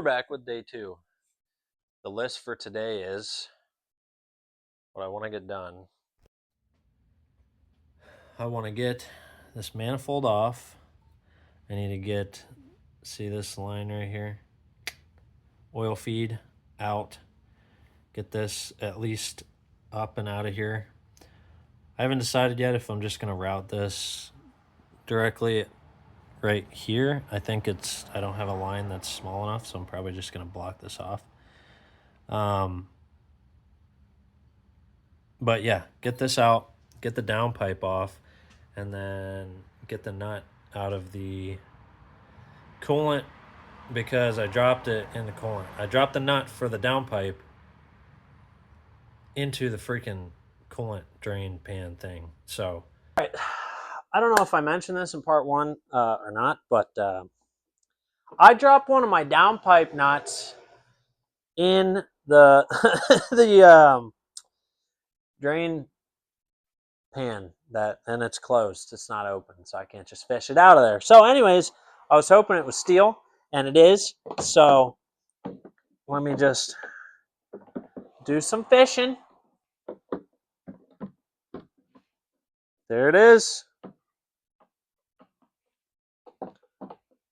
back with day 2. The list for today is what I want to get done. I want to get this manifold off. I need to get, see this line right here? Oil feed out. Get this at least up and out of here. I haven't decided yet if I'm just going to route this directly right here. I think I don't have a line that's small enough, so I'm probably just going to block this off. But yeah, get this out, get the downpipe off, and then get the nut out of the coolant because I dropped it in the coolant. I dropped the nut for the downpipe into the freaking coolant drain pan thing. So, right. I don't know if I mentioned this in part 1 or not, but I dropped one of my downpipe nuts in the the drain pan and it's closed. It's not open, so I can't just fish it out of there. So anyways, I was hoping it was steel, and it is. So let me just do some fishing. There it is.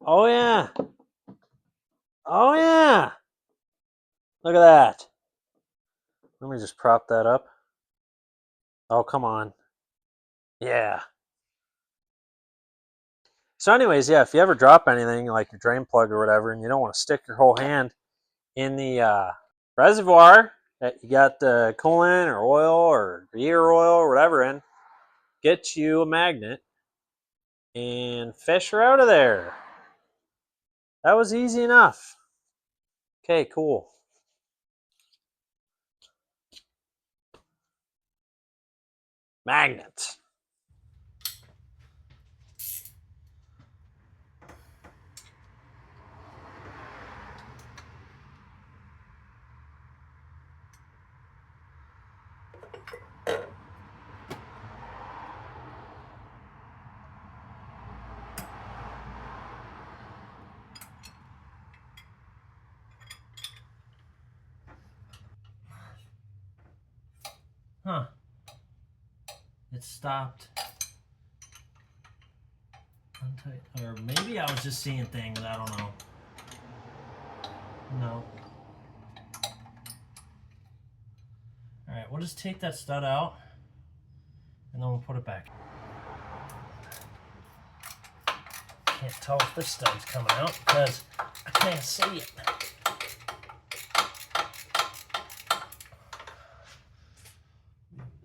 Oh yeah. Oh yeah. Look at that. Let me just prop that up. Oh, come on. Yeah. So anyways, yeah, if you ever drop anything like your drain plug or whatever, and you don't want to stick your whole hand in the reservoir that you got the coolant or oil or gear oil or whatever in, get you a magnet and fish her out of there. That was easy enough. Okay, cool. Magnets. Huh. It stopped. Or maybe I was just seeing things, I don't know. No. Alright, we'll just take that stud out and then we'll put it back. Can't tell if this stud's coming out because I can't see it.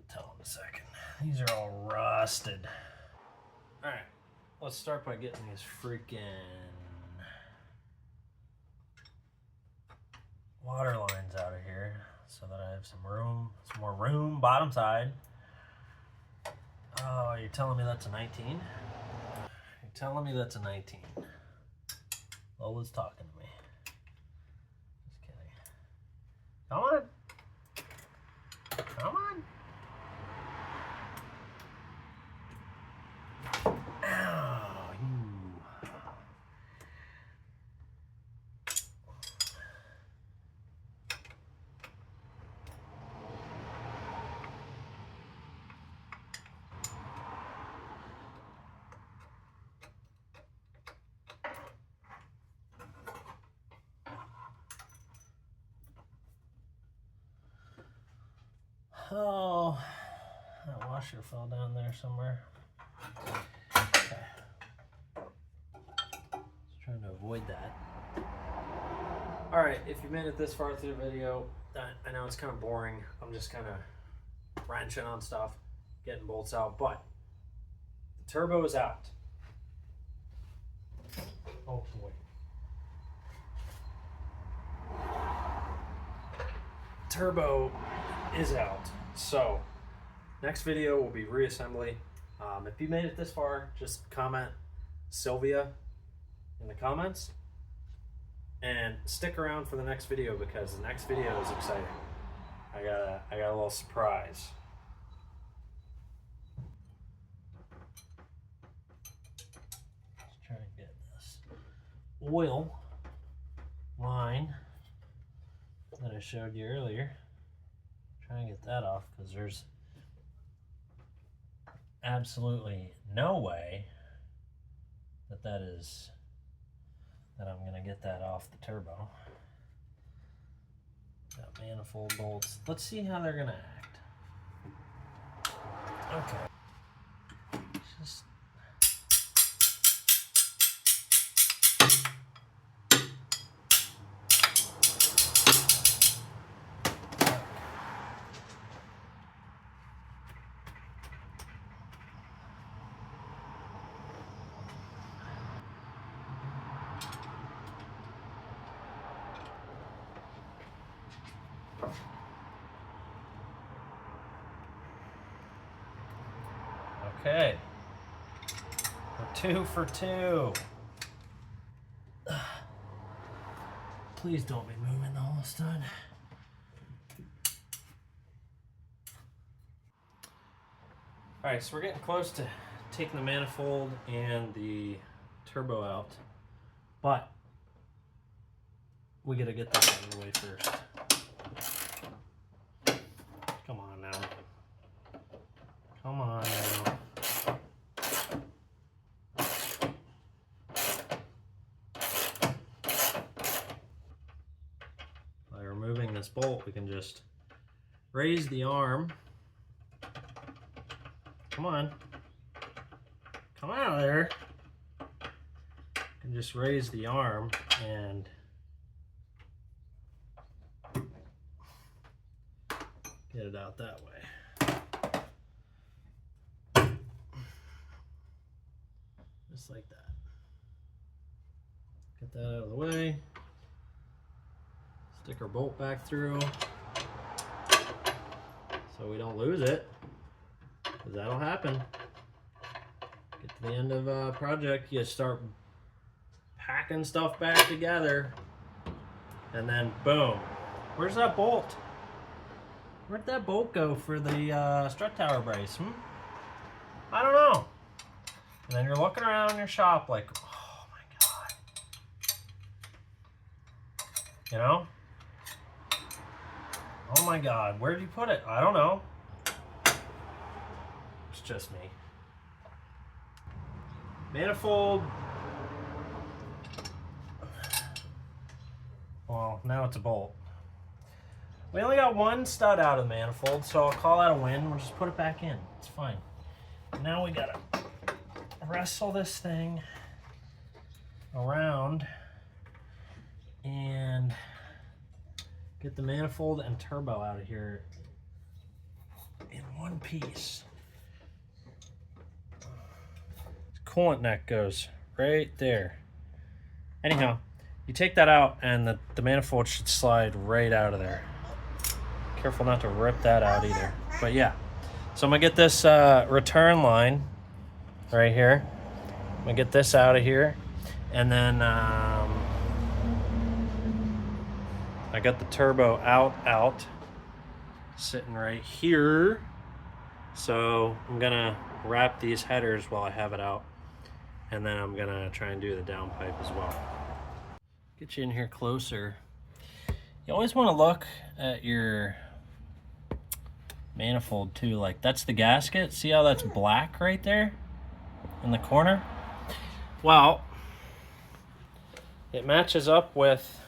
Tell in a second. These are all rusted. Alright, let's start by getting these freaking water lines out of here so that I have some more room bottom side. Oh, you're telling me that's a 19? You're telling me that's a 19. Lola's talking to me. Just kidding. Come on. Come on. Ow, you. Oh, that washer fell down there somewhere. Okay. Just trying to avoid that. Alright, if you made it this far through the video, I know it's kind of boring. I'm just kind of wrenching on stuff, getting bolts out, but the turbo is out. Oh boy. Turbo is out. So, next video will be reassembly. If you made it this far, just comment Silvia in the comments and stick around for the next video because the next video is exciting. I got a little surprise. Let's try to get this oil line that I showed you earlier. Try and get that off because there's absolutely no way that I'm going to get that off the turbo. Got manifold bolts. Let's see how they're going to act. Okay. Just okay. We're 2 for 2. Please don't be moving the whole stud. Alright, so we're getting close to taking the manifold and the turbo out, but we gotta get that out of the way first. Come on now. Come on now. By removing this bolt, we can just raise the arm. Come on. Come out of there. And just raise the arm and get it out that way. Just like that. Get that out of the way. Stick our bolt back through so we don't lose it, because that'll happen. Get to the end of a project, you start packing stuff back together, and then boom. Where's that bolt? Where'd that bolt go for the strut tower brace? I don't know. And then you're looking around your shop like, oh my God. You know? Oh my God, where'd you put it? I don't know. It's just me. Manifold. Well, now it's a bolt. We only got one stud out of the manifold, so I'll call that a win. We'll just put it back in. It's fine. Now we gotta wrestle this thing around and get the manifold and turbo out of here in one piece. Coolant neck goes right there. Anyhow, you take that out and the manifold should slide right out of there. Careful not to rip that out either. But yeah, so I'm gonna get this return line right here. I'm gonna get this out of here, and then I got the turbo out sitting right here. So I'm gonna wrap these headers while I have it out, and then I'm gonna try and do the downpipe as well. Get you in here closer. You always want to look at your manifold too. Like, that's the gasket. See how that's black right there in the corner? Well, it matches up with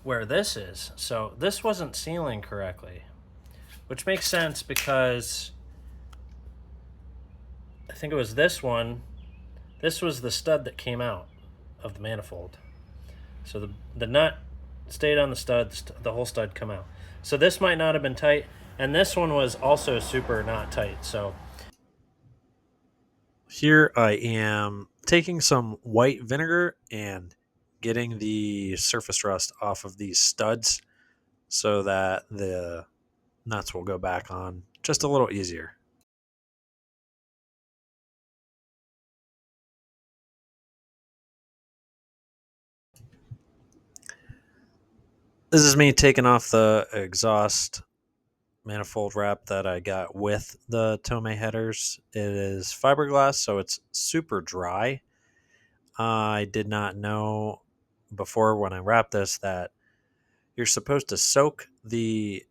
where this is. So this wasn't sealing correctly, which makes sense because I think it was this one. This was the stud that came out of the manifold. So the nut stayed on the stud, the whole stud come out. So this might not have been tight, and this one was also super not tight. So here I am taking some white vinegar and getting the surface rust off of these studs so that the nuts will go back on just a little easier. This is me taking off the exhaust manifold wrap that I got with the Tomei headers. It is fiberglass, so it's super dry. I did not know before when I wrap this that you're supposed to soak the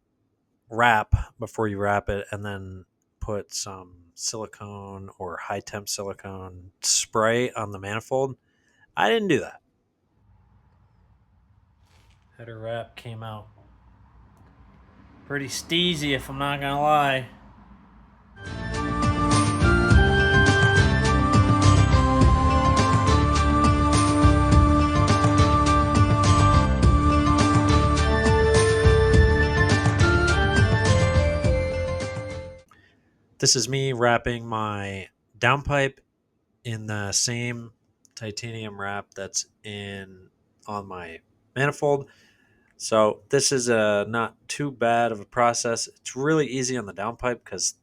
wrap before you wrap it and then put some silicone or high temp silicone spray on the manifold. I didn't do that. Header wrap came out pretty steezy, if I'm not gonna lie. This is me wrapping my downpipe in the same titanium wrap that's in on my manifold. So this is not too bad of a process. It's really easy on the downpipe because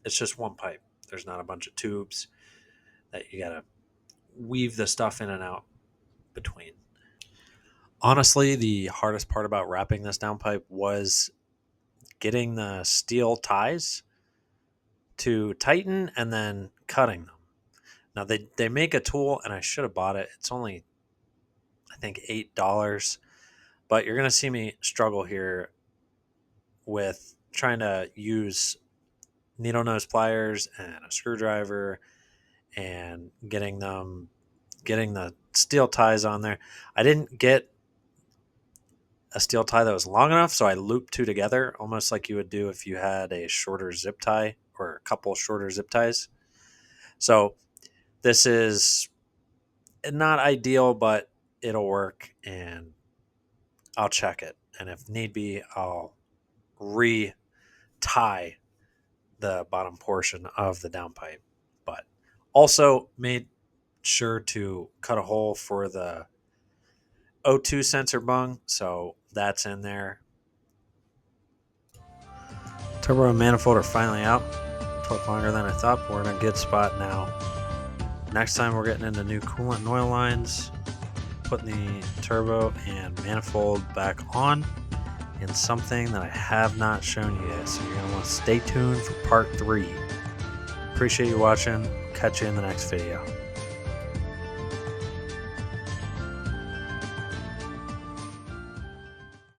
it's just one pipe. There's not a bunch of tubes that you gotta weave the stuff in and out between. Honestly, the hardest part about wrapping this downpipe was getting the steel ties to tighten and then cutting them. Now they make a tool and I should have bought it. It's only I think $8, but you're gonna see me struggle here with trying to use needle nose pliers and a screwdriver and getting the steel ties on there. I didn't get a steel tie that was long enough, so I looped two together, almost like you would do if you had a shorter zip tie or a couple shorter zip ties. So this is not ideal, but it'll work, and I'll check it. And if need be, I'll re-tie the bottom portion of the downpipe. But also made sure to cut a hole for the O2 sensor bung, so that's in there. Turbo and manifold are finally out. Took longer than I thought, but we're in a good spot now. Next time we're getting into new coolant and oil lines, putting the turbo and manifold back on in something that I have not shown you yet, so you're going to want to stay tuned for part 3. Appreciate you watching. Catch you in the next video.